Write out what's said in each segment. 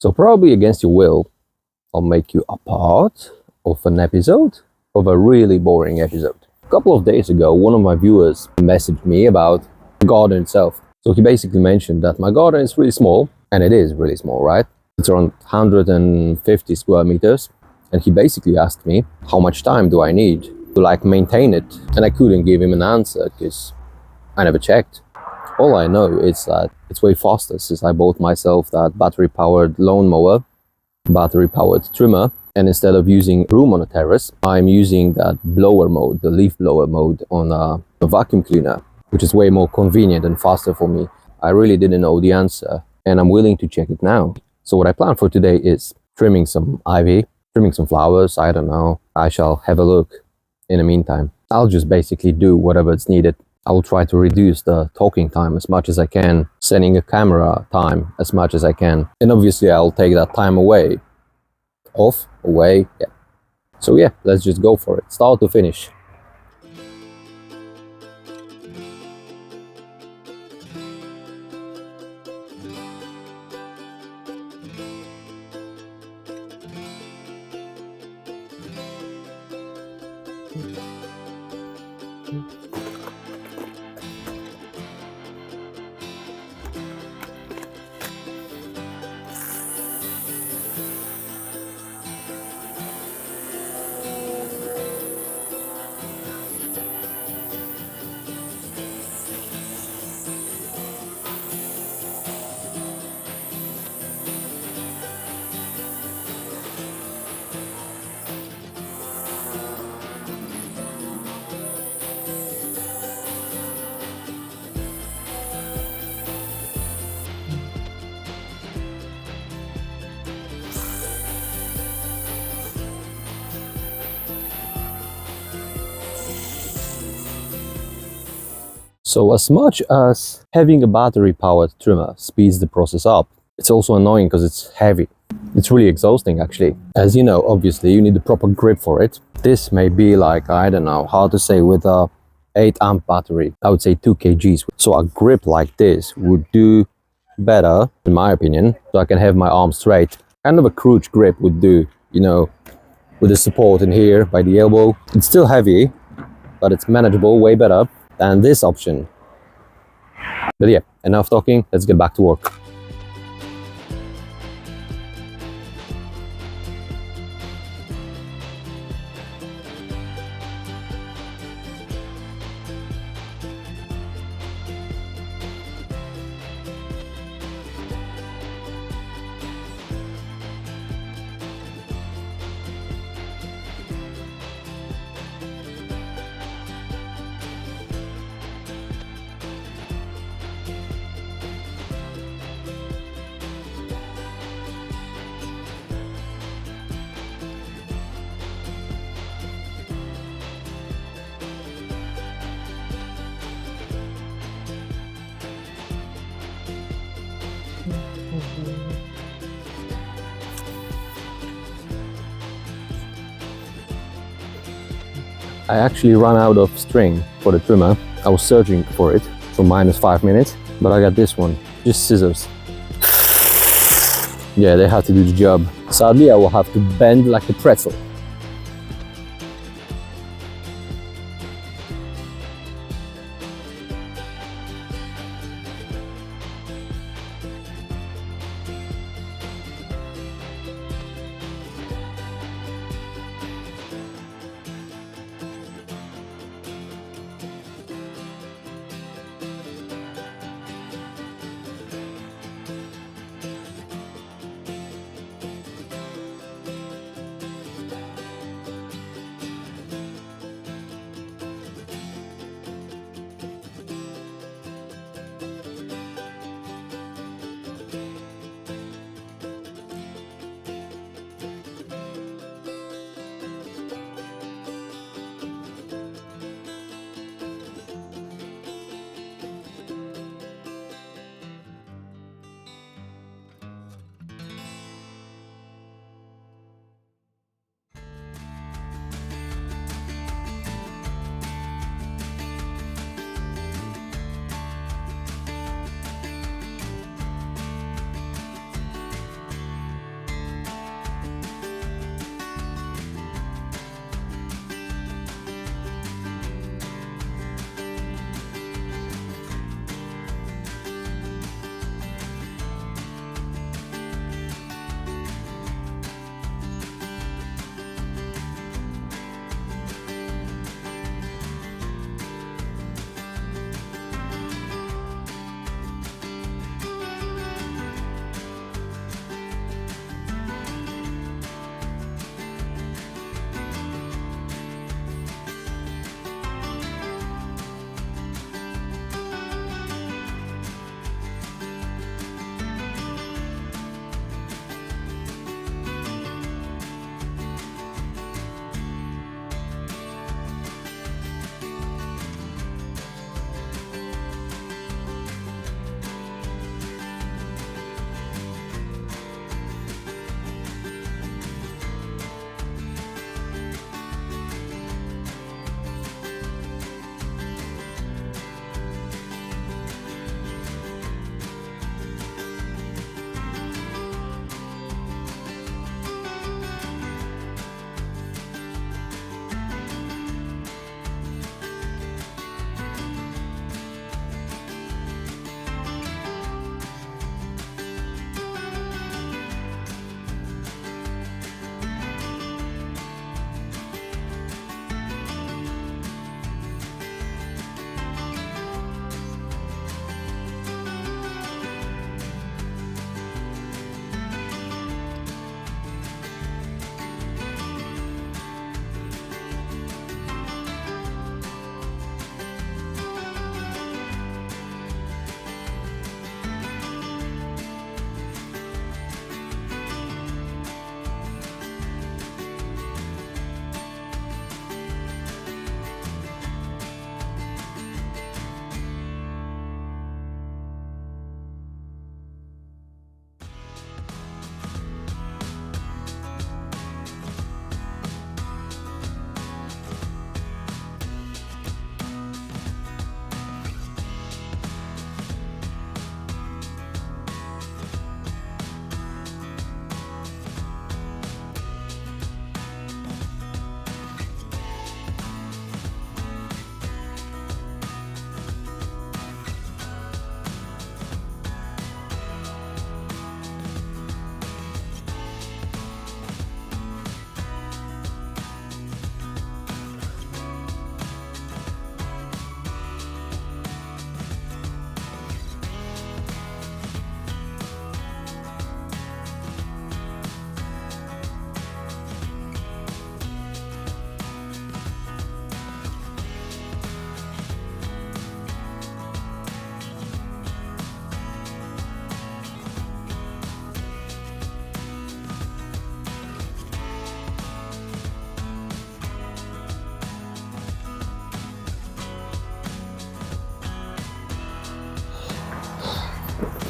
So probably against your will, I'll make you a part of an episode of a really boring episode. A couple of days ago, one of my viewers messaged me about the garden itself. So he basically mentioned that my garden is really small, and it is really small, right? It's around 150 square meters. And he basically asked me, how much time do I need to maintain it? And I couldn't give him an answer because I never checked. All I know is that it's way faster since I bought myself that battery-powered lawnmower, battery-powered trimmer, and instead of using broom on a terrace, I'm using that blower mode, the leaf blower mode on a vacuum cleaner, which is way more convenient and faster for me. I really didn't know the answer, and I'm willing to check it now. So what I plan for today is trimming some ivy, trimming some flowers, I don't know. I shall have a look in the meantime. I'll just basically do whatever is needed. I will try to reduce the talking time as much as I can, setting a camera time as much as I can. And obviously I'll take that time away. Yeah. So yeah, let's just go for it, start to finish. So as much as having a battery-powered trimmer speeds the process up, it's also annoying because it's heavy. It's really exhausting actually. As you know, obviously you need the proper grip for it. This may be I don't know how to say, with a 8 amp battery, I would say 2 kgs. So a grip like this would do better, in my opinion, so I can have my arm straight. Kind of a crouch grip would do, with the support in here by the elbow. It's still heavy, but it's manageable, way better than this option. But yeah, enough talking, let's get back to work. I actually ran out of string for the trimmer. I was searching for it for -5 minutes, but I got this one, just scissors. Yeah, they have to do the job. Sadly, I will have to bend like a pretzel.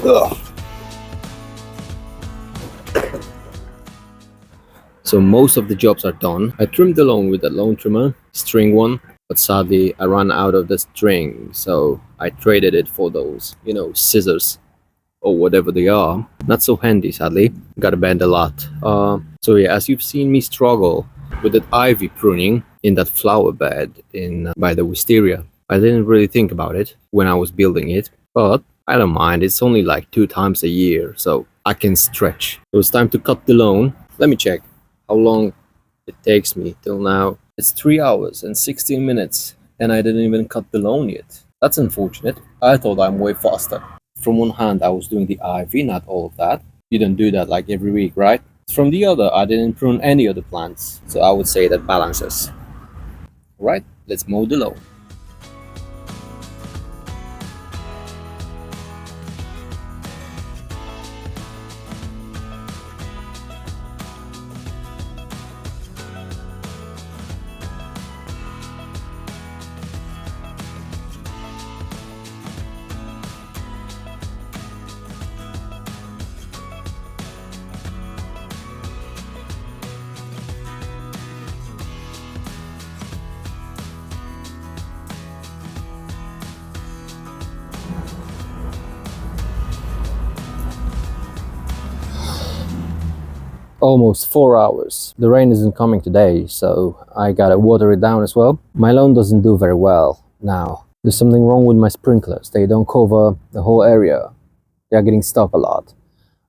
Ugh. So most of the jobs are done. I trimmed the lawn with that lawn trimmer, string one, but sadly I ran out of the string, so I traded it for those, scissors or whatever they are. Not so handy, sadly. Gotta bend a lot. So yeah, as you've seen me struggle with that ivy pruning in that flower bed in by the wisteria, I didn't really think about it when I was building it, but I don't mind. It's only like 2 times a year, so I can stretch. It was time to cut the lawn. Let me check how long it takes me till now. It's 3 hours and 16 minutes, and I didn't even cut the lawn yet. That's unfortunate. I thought I'm way faster. From one hand, I was doing the ivy, not all of that. You don't do that like every week, right? From the other, I didn't prune any of the plants, so I would say that balances. Right, let's mow the lawn. Almost 4 hours. The rain isn't coming today, so I gotta water it down as well. My lawn doesn't do very well now. There's something wrong with my sprinklers. They don't cover the whole area. They are getting stuck a lot.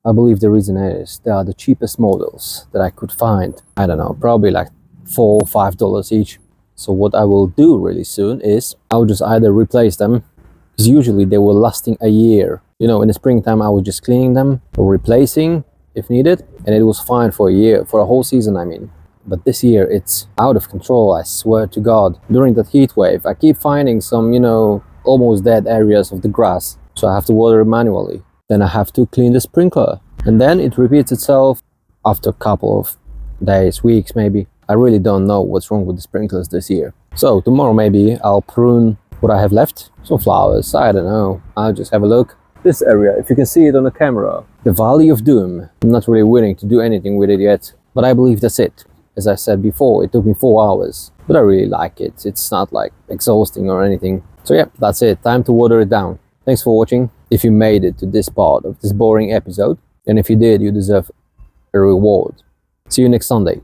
I believe the reason is they are the cheapest models that I could find. I don't know, probably like $4 or $5 each. So what I will do really soon is I'll just either replace them, because usually they were lasting a year. In the springtime I was just cleaning them or replacing if needed, and it was fine for a year, for a whole season I mean. But this year it's out of control, I swear to God. During that heat wave I keep finding some, almost dead areas of the grass, so I have to water it manually. Then I have to clean the sprinkler, and then it repeats itself after a couple of days, weeks maybe. I really don't know what's wrong with the sprinklers this year. So tomorrow maybe I'll prune what I have left. Some flowers, I don't know. I'll just have a look. This area, if you can see it on the camera, the Valley of Doom. I'm not really willing to do anything with it yet, but I believe that's it. As I said before, it took me 4 hours, but I really like it. It's not like exhausting or anything. So yeah, that's it. Time to water it down. Thanks for watching. If you made it to this part of this boring episode, and if you did, you deserve a reward. See you next Sunday.